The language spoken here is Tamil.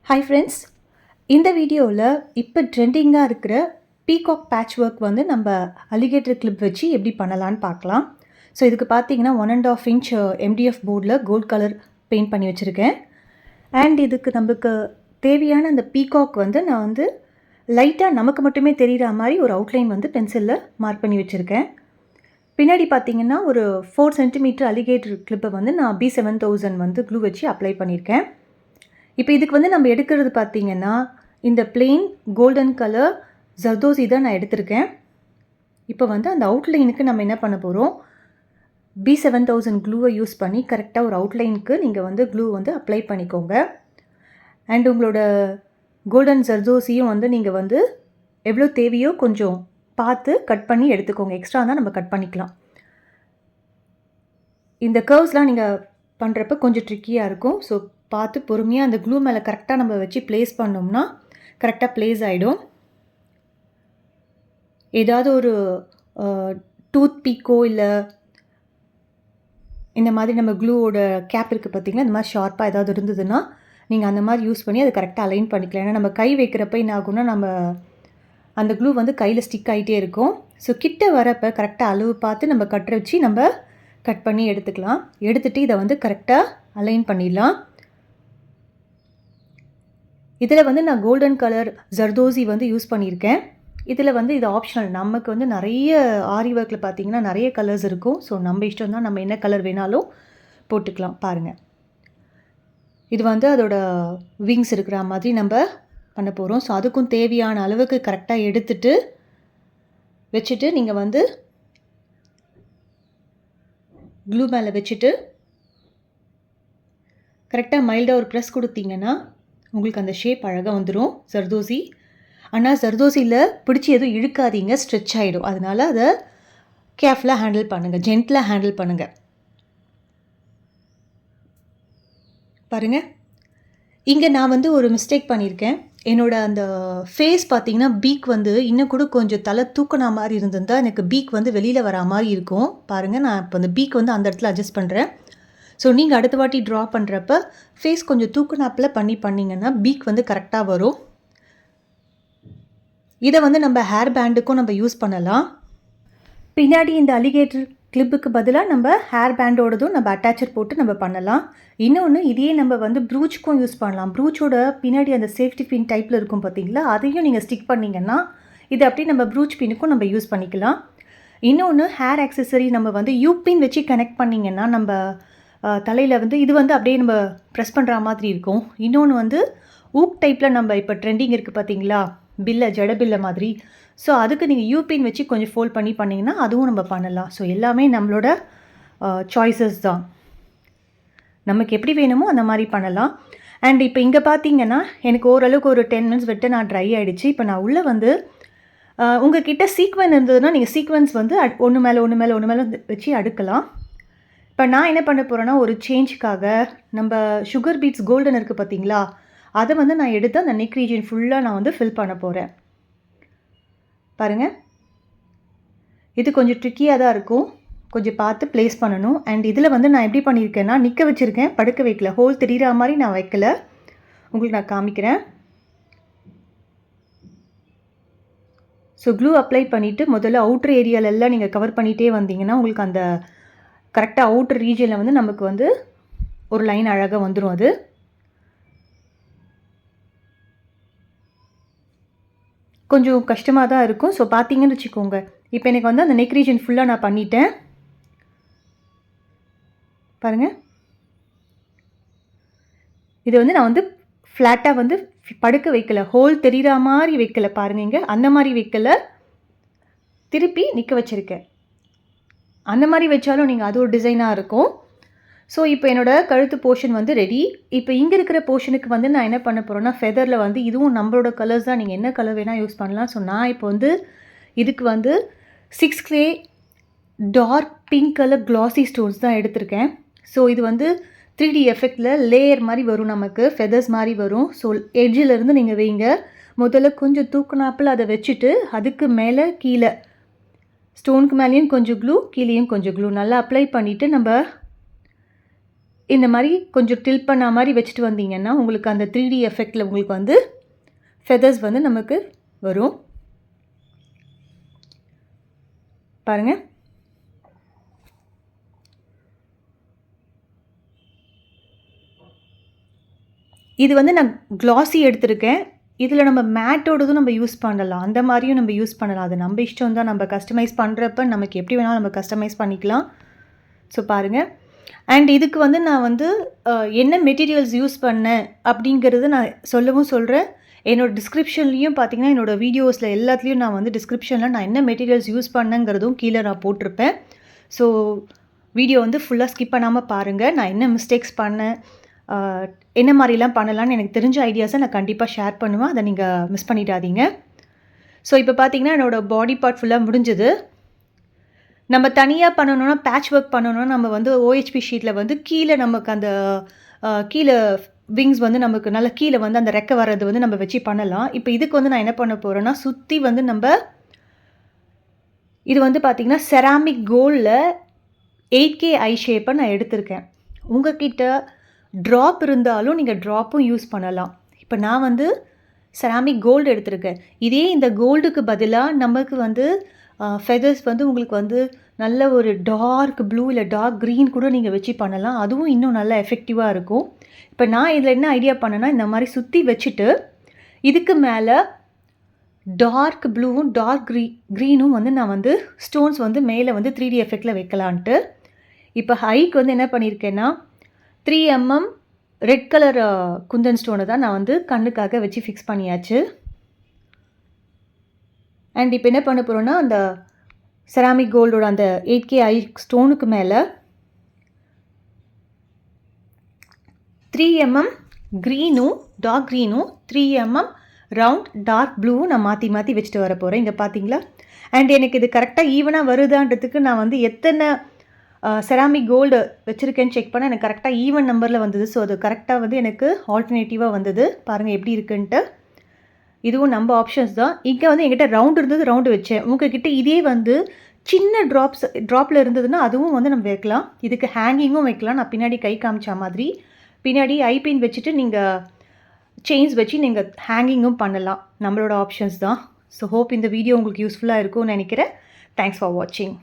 ஹாய் ஃப்ரெண்ட்ஸ், இந்த வீடியோவில் இப்போ ட்ரெண்டிங்காக இருக்கிற பீகாக் பேட்ச் ஒர்க் வந்து நம்ம அலிகேட்டர் கிளிப் வச்சு எப்படி பண்ணலான்னு பார்க்கலாம். ஸோ இதுக்கு பார்த்தீங்கன்னா 1.5 இன்ச் எம்டிஎஃப் போர்டில் கோல்ட் கலர் பெயிண்ட் பண்ணி வச்சுருக்கேன். அண்ட் இதுக்கு நமக்கு தேவையான அந்த பீகாக் வந்து நான் வந்து லைட்டாக நமக்கு மட்டுமே தெரிகிற மாதிரி ஒரு அவுட்லைன் வந்து பென்சிலில் மார்க் பண்ணி வச்சுருக்கேன். பின்னாடி பார்த்தீங்கன்னா ஒரு 4 சென்டிமீட்டர் அலிகேட்டர் கிளிப்பை வந்து நான் B7000 வந்து க்ளூ வச்சு அப்ளை பண்ணியிருக்கேன். இப்போ இதுக்கு வந்து நம்ம எடுக்கிறது பார்த்தீங்கன்னா இந்த பிளெயின் கோல்டன் கலர் ஜர்தோசி தான் நான் எடுத்திருக்கேன். இப்போ வந்து அந்த அவுட்லைனுக்கு நம்ம என்ன பண்ண போகிறோம், B7000 க்ளூவை யூஸ் பண்ணி கரெக்டாக ஒரு அவுட்லைனுக்கு நீங்கள் வந்து க்ளூ வந்து அப்ளை பண்ணிக்கோங்க. அண்ட் உங்களோட கோல்டன் ஜர்தோசியும் வந்து நீங்கள் வந்து எவ்வளோ தேவையோ கொஞ்சம் பார்த்து கட் பண்ணி எடுத்துக்கோங்க. எக்ஸ்ட்ரா தான் நம்ம கட் பண்ணிக்கலாம். இந்த கர்வ்ஸ்லாம் நீங்கள் பண்ணுறப்ப கொஞ்சம் ட்ரிக்கியாக இருக்கும். ஸோ பார்த்து பொறுமையாக அந்த க்ளூ மேலே கரெக்டாக நம்ம வச்சு ப்ளேஸ் பண்ணோம்னா கரெக்டாக ப்ளேஸ் ஆகிடும். ஏதாவது ஒரு டூத் பீக்கோ இல்லை இந்த மாதிரி நம்ம க்ளூவோட கேப் இருக்குது பார்த்திங்களா, இந்த மாதிரி ஷார்ப்பாக ஏதாவது இருந்ததுன்னா நீங்கள் அந்த மாதிரி யூஸ் பண்ணி அதை கரெக்டாக அலைன் பண்ணிக்கலாம். ஏன்னா நம்ம கை வைக்கிறப்ப என்ன ஆகும்னா நம்ம அந்த க்ளூ வந்து கையில் ஸ்டிக் ஆகிட்டே இருக்கும். ஸோ கிட்ட வரப்போ கரெக்டாக அளவு பார்த்து நம்ம கட்டுற வச்சு நம்ம கட் பண்ணி எடுத்துக்கலாம். எடுத்துகிட்டு இதை வந்து கரெக்டாக அலைன் பண்ணிடலாம். இதில் வந்து நான் கோல்டன் கலர் ஜர்தோசி வந்து யூஸ் பண்ணியிருக்கேன். இதில் வந்து இது ஆப்ஷனல். நமக்கு வந்து நிறைய ஆரி ஒர்க்கில் பார்த்திங்கன்னா நிறைய கலர்ஸ் இருக்கும். ஸோ நம்ம இஷ்டம் தான், நம்ம என்ன கலர் வேணாலும் போட்டுக்கலாம். பாருங்கள், இது வந்து அதோட விங்ஸ் இருக்கிற மாதிரி நம்ம பண்ண போகிறோம். ஸோ அதுக்கும் தேவையான அளவுக்கு கரெக்டாக எடுத்துட்டு வச்சுட்டு நீங்கள் வந்து க்ளூ மேலே வச்சுட்டு கரெக்டாக மைல்டாக ஒரு ப்ரெஸ் கொடுத்தீங்கன்னா உங்களுக்கு அந்த ஷேப் அழகாக வந்துடும் ஜர்தோசி. ஆனால் ஜர்தோசியில் பிடிச்சி எதுவும் இழுக்காதீங்க, ஸ்ட்ரெச் ஆகிடும். அதனால் அதை கேர்ஃபுல்லாக ஹேண்டில் பண்ணுங்கள், ஜென்டிலாக ஹேண்டில் பண்ணுங்கள். பாருங்கள், இங்கே நான் வந்து ஒரு மிஸ்டேக் பண்ணியிருக்கேன். என்னோடய அந்த ஃபேஸ் பார்த்திங்கன்னா பீக் வந்து இன்னும் கூட கொஞ்சம் தலை தூக்கினா மாதிரி இருந்திருந்தால் எனக்கு பீக் வந்து வெளியில் வரா மாதிரி இருக்கும். பாருங்கள், நான் இப்போ அந்த பீக் வந்து அந்த இடத்துல அட்ஜஸ்ட் பண்ணுறேன். ஸோ நீங்கள் அடுத்த வாட்டி ட்ரா பண்ணுறப்ப ஃபேஸ் கொஞ்சம் தூக்குனாப்பில் பண்ணிங்கன்னா பீக் வந்து கரெக்டாக வரும். இதை வந்து நம்ம ஹேர் பேண்டுக்கும் நம்ம யூஸ் பண்ணலாம். பின்னாடி இந்த அலிகேட்டர் கிளிப்புக்கு பதிலாக நம்ம ஹேர் பேண்டோடதும் நம்ம அட்டாச்சர் போட்டு நம்ம பண்ணலாம். இன்னொன்று, இதையே நம்ம வந்து ப்ரூச்சுக்கும் யூஸ் பண்ணலாம். ப்ரூச்சோட பின்னாடி அந்த சேஃப்டி பின் டைப்பில் இருக்கும் பார்த்திங்களா, அதையும் நீங்கள் ஸ்டிக் பண்ணிங்கன்னா இது அப்படியே நம்ம ப்ரூச் பின்னுக்கும் நம்ம யூஸ் பண்ணிக்கலாம். இன்னொன்று, ஹேர் ஆக்சசரி நம்ம வந்து யூபின் வச்சு கனெக்ட் பண்ணிங்கன்னா நம்ம தலையில் வந்து இது வந்து அப்படியே நம்ம ப்ரெஸ் பண்ணுற மாதிரி இருக்கும். இன்னொன்று வந்து ஊக் டைப்பில் நம்ம இப்போ ட்ரெண்டிங் இருக்குது பார்த்திங்களா, பில்லை ஜட பில்லை மாதிரி. ஸோ அதுக்கு நீங்கள் யூபின் வச்சு கொஞ்சம் ஃபோல்ட் பண்ணி பண்ணிங்கன்னா அதுவும் நம்ம பண்ணலாம். ஸோ எல்லாமே நம்மளோட சாய்ஸஸ் தான், நமக்கு எப்படி வேணுமோ அந்த மாதிரி பண்ணலாம். அண்ட் இப்போ இங்கே பார்த்தீங்கன்னா எனக்கு ஓரளவுக்கு ஒரு 10 மினிட்ஸ் விட்டு நான் ட்ரை ஆகிடுச்சு. இப்போ நான் உள்ளே வந்து உங்கள் கிட்டே சீக்வென்ஸ் இருந்ததுன்னா நீங்கள் சீக்வென்ஸ் வந்து ஒன்று மேலே வச்சு அடுக்கலாம். இப்போ நான் என்ன பண்ண போகிறேன்னா, ஒரு சேஞ்சுக்காக நம்ம சுகர் பீட்ஸ் கோல்டன் இருக்குது பார்த்திங்களா, அதை வந்து நான் எடுத்து அந்த நெக் ரீஜன் ஃபுல்லாக நான் வந்து ஃபில் பண்ண போகிறேன். பாருங்கள், இது கொஞ்சம் ட்ரிக்கியாக தான் இருக்கும், கொஞ்சம் பார்த்து ப்ளேஸ் பண்ணணும். அண்ட் இதில் வந்து நான் எப்படி பண்ணியிருக்கேன்னா நிற்க வச்சுருக்கேன், படுக்க வைக்கல. ஹோல் தெரிகிற மாதிரி நான் வைக்கல, உங்களுக்கு நான் காமிக்கிறேன். ஸோ க்ளூ அப்ளை பண்ணிவிட்டு முதல்ல அவுட்ரு ஏரியாலெல்லாம் நீங்கள் கவர் பண்ணிகிட்டே வந்தீங்கன்னா உங்களுக்கு அந்த கரெக்டாக அவுட்ரு ரீஜனில் வந்து நமக்கு வந்து ஒரு லைன் அழகாக வந்துடும். அது கொஞ்சம் கஷ்டமாக தான் இருக்கும். ஸோ பார்த்தீங்கன்னு வச்சுக்கோங்க, இப்போ எனக்கு வந்து அந்த நெக் ரீஜன் ஃபுல்லாக நான் பண்ணிட்டேன். பாருங்கள், இது வந்து நான் வந்து ஃப்ளாட்டாக வந்து படுக்க வைக்கல, ஹோல் தெரிகிற மாதிரி வைக்கல. பாருங்கள், இங்கே அந்த மாதிரி வைக்கல, திருப்பி நிற்க வச்சுருக்கேன். அந்த மாதிரி வச்சாலும் நீங்கள் அது ஒரு டிசைனாக இருக்கும். ஸோ இப்போ என்னோடய கழுத்து போர்ஷன் வந்து ரெடி. இப்போ இங்கே இருக்கிற போர்ஷனுக்கு வந்து நான் என்ன பண்ண போகிறேன்னா, ஃபெதரில் வந்து இதுவும் நம்மளோட கலர்ஸ் தான், நீங்கள் என்ன கலர் வேணால் யூஸ் பண்ணலாம். ஸோ நான் இப்போ வந்து இதுக்கு வந்து 6K dark pink colour classy stones தான் எடுத்திருக்கேன். ஸோ இது வந்து 3D எஃபெக்டில் லேயர் மாதிரி வரும், நமக்கு ஃபெதர்ஸ் மாதிரி வரும். ஸோ எட்ஜிலேருந்து நீங்கள் வைங்க. முதல்ல கொஞ்சம் தூக்குனாப்பில் அதை வச்சுட்டு அதுக்கு மேலே கீழே ஸ்டோனுக்கு மேலேயும் கொஞ்சம் க்ளூ, கீழேயும் கொஞ்சம் க்ளூ நல்லா அப்ளை பண்ணிவிட்டு நம்ம இந்த மாதிரி கொஞ்சம் டில்ட் பண்ண மாதிரி வச்சுட்டு வந்தீங்கன்னா உங்களுக்கு அந்த 3D எஃபெக்டில் உங்களுக்கு வந்து ஃபெதர்ஸ் வந்து நமக்கு வரும். பாருங்கள். இது வந்து நான் க்ளாஸி எடுத்திருக்கேன். இதில் நம்ம மேட்டோடதும் நம்ம யூஸ் பண்ணலாம். அந்த மாதிரியும் நம்ம யூஸ் பண்ணலாம். அது நம்ம இஷ்டம் தான். நம்ம கஸ்டமைஸ் பண்ணுறப்ப நமக்கு எப்படி வேணாலும் நம்ம கஸ்டமைஸ் பண்ணிக்கலாம். ஸோ பாருங்கள். அண்ட் இதுக்கு வந்து நான் வந்து என்ன மெட்டீரியல்ஸ் யூஸ் பண்ணேன் அப்படிங்கிறது நான் சொல்கிறேன். என்னோடய டிஸ்கிரிப்ஷன்லேயும் பார்த்தீங்கன்னா என்னோடய வீடியோஸில் எல்லாத்துலேயும் நான் வந்து டிஸ்கிரிப்ஷனில் நான் என்ன மெட்டீரியல்ஸ் யூஸ் பண்ணேங்கிறதும் கீழே நான் போட்டிருப்பேன். ஸோ வீடியோ வந்து ஃபுல்லாக ஸ்கிப் பண்ணாமல் பாருங்கள். நான் என்ன மிஸ்டேக்ஸ் பண்ணேன், என்ன மாதிரிலாம் பண்ணலான்னு எனக்கு தெரிஞ்ச ஐடியாஸை நான் கண்டிப்பாக ஷேர் பண்ணுவேன். அதை நீங்கள் மிஸ் பண்ணிடாதீங்க. ஸோ இப்போ பார்த்தீங்கன்னா என்னோடய பாடி பார்ட் ஃபுல்லாக முடிஞ்சுது. நம்ம தனியாக பண்ணணுன்னா, பேட்ச் ஒர்க் பண்ணணுன்னா நம்ம வந்து OHP ஷீட்டில் வந்து கீழே நமக்கு அந்த கீழே விங்ஸ் வந்து நமக்கு நல்லா கீழே வந்து அந்த ரெக்கை வர்றது வந்து நம்ம வச்சு பண்ணலாம். இப்போ இதுக்கு வந்து நான் என்ன பண்ண போகிறேன்னா, சுற்றி வந்து இது வந்து பார்த்திங்கன்னா செராமிக் கோல்டில் 8K ஐ ஷேப்பை நான் எடுத்திருக்கேன். உங்ககிட்ட ட்ராப் இருந்தாலும் நீங்கள் ட்ராப்பும் யூஸ் பண்ணலாம். இப்போ நான் வந்து செராமிக் கோல்டு எடுத்திருக்கேன். இதே இந்த கோல்டுக்கு பதிலாக நமக்கு வந்து ஃபெதர்ஸ் வந்து உங்களுக்கு வந்து நல்ல ஒரு டார்க் ப்ளூ இல்லை டார்க் க்ரீன் கூட நீங்கள் வச்சு பண்ணலாம். அதுவும் இன்னும் நல்லா எஃபெக்டிவாக இருக்கும். இப்போ நான் இதில் என்ன ஐடியா பண்ணேன்னா, இந்த மாதிரி சுற்றி வச்சுட்டு இதுக்கு மேலே டார்க் ப்ளூவும் டார்க் க்ரீனும் வந்து நான் வந்து ஸ்டோன்ஸ் வந்து மேலே வந்து 3D எஃபெக்டில் வைக்கலான்ட்டு இப்போ ஹைக்கு வந்து என்ன பண்ணியிருக்கேன்னா 3 mm ரெட் கலர் குந்தன் ஸ்டோனை தான் நான் வந்து கண்ணுக்காக வச்சு ஃபிக்ஸ் பண்ணியாச்சு. அண்ட் இப்போ என்ன பண்ண போகிறோன்னா, அந்த செராமிக் கோல்டோட அந்த 8K ஐ ஸ்டோனுக்கு மேலே 3 mm க்ரீனும் டார்க் க்ரீனும் 3 mm ரவுண்ட் டார்க் ப்ளூவும் நான் மாற்றி மாற்றி வச்சுட்டு வர போகிறேன். இங்கே பார்த்தீங்களா? அண்ட் எனக்கு இது கரெக்டாக ஈவனாக வருதான்றதுக்கு நான் வந்து எத்தனை செராமிக் கோல்டு வச்சுருக்கேன்னு செக் பண்ணால் எனக்கு கரெக்டாக ஈவன் நம்பரில் வந்தது. ஸோ அது கரெக்டாக வந்து எனக்கு ஆல்டர்னேட்டிவாக வந்தது. பாருங்கள் எப்படி இருக்குன்ட்டு. இதுவும் நம்ம ஆப்ஷன்ஸ் தான். இங்கே வந்து என்கிட்ட ரவுண்டு இருந்தது, ரவுண்டு வச்சேன். உங்ககிட்ட இதே வந்து சின்ன ட்ராப்பில் இருந்ததுன்னா அதுவும் வந்து நம்ம வைக்கலாம். இதுக்கு ஹேங்கிங்கும் வைக்கலாம். நான் பின்னாடி கை காமிச்ச மாதிரி பின்னாடி ஐபின் வச்சுட்டு நீங்கள் செயின்ஸ் வச்சு நீங்கள் ஹேங்கிங்கும் பண்ணலாம். நம்மளோட ஆப்ஷன்ஸ் தான். ஸோ ஹோப் இந்த வீடியோ உங்களுக்கு யூஸ்ஃபுல்லாக இருக்கும்னு நினைக்கிறேன். தேங்க்ஸ் ஃபார் வாட்சிங்.